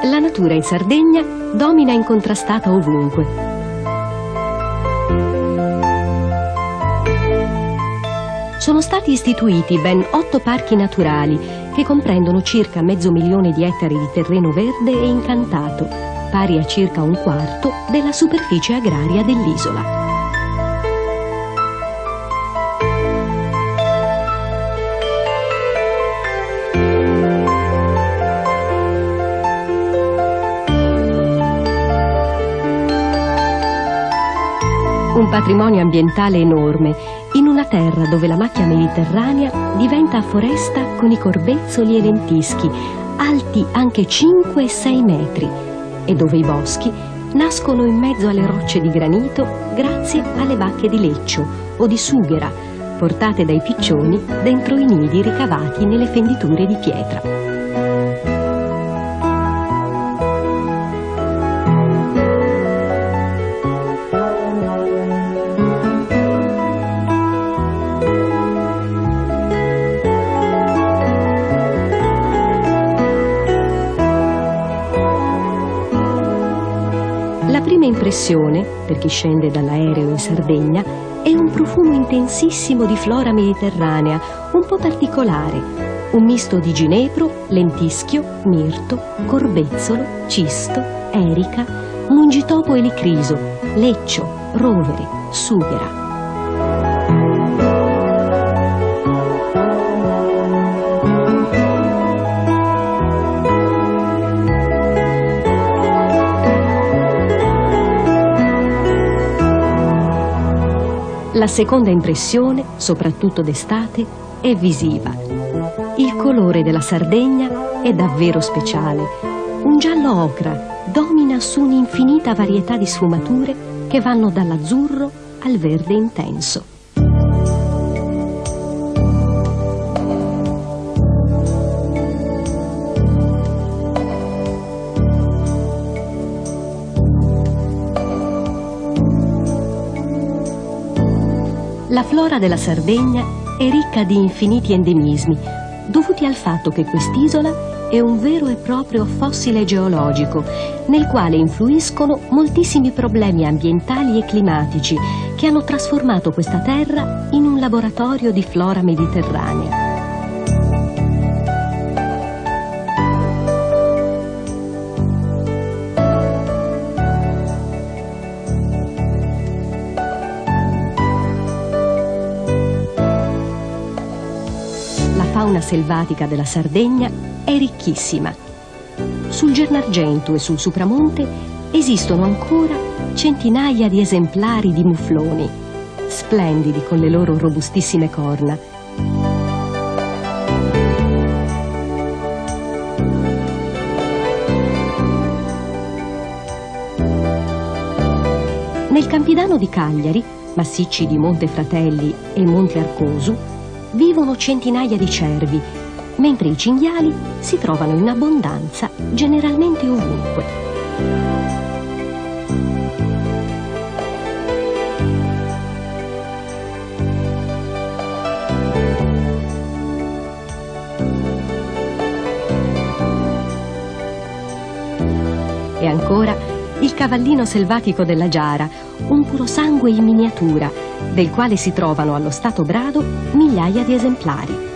La natura in Sardegna domina incontrastata ovunque. Sono stati istituiti ben 8 parchi naturali che comprendono circa 500.000 di ettari di terreno verde e incantato, pari a circa 1/4 della superficie agraria dell'isola. Un patrimonio ambientale enorme, in una terra dove la macchia mediterranea diventa foresta con i corbezzoli e lentischi, alti anche 5 e 6 metri, e dove i boschi nascono in mezzo alle rocce di granito grazie alle bacche di leccio o di sughera, portate dai piccioni dentro i nidi ricavati nelle fenditure di pietra. La prima impressione, per chi scende dall'aereo in Sardegna, è un profumo intensissimo di flora mediterranea, un po' particolare, un misto di ginepro, lentischio, mirto, corbezzolo, cisto, erica, mungitopo e licriso, leccio, rovere, sughera. La seconda impressione, soprattutto d'estate, è visiva. Il colore della Sardegna è davvero speciale. Un giallo ocra domina su un'infinita varietà di sfumature che vanno dall'azzurro al verde intenso. La flora della Sardegna è ricca di infiniti endemismi, dovuti al fatto che quest'isola è un vero e proprio fossile geologico, nel quale influiscono moltissimi problemi ambientali e climatici che hanno trasformato questa terra in un laboratorio di flora mediterranea. La fauna selvatica della Sardegna è ricchissima. Sul Gennargentu e sul Supramonte esistono ancora centinaia di esemplari di mufloni, splendidi con le loro robustissime corna. Nel Campidano di Cagliari, massicci di Monte Fratelli e Monte Arcosu, vivono centinaia di cervi, mentre i cinghiali si trovano in abbondanza generalmente ovunque. E ancora il cavallino selvatico della Giara, un purosangue in miniatura, del quale si trovano allo stato brado migliaia di esemplari.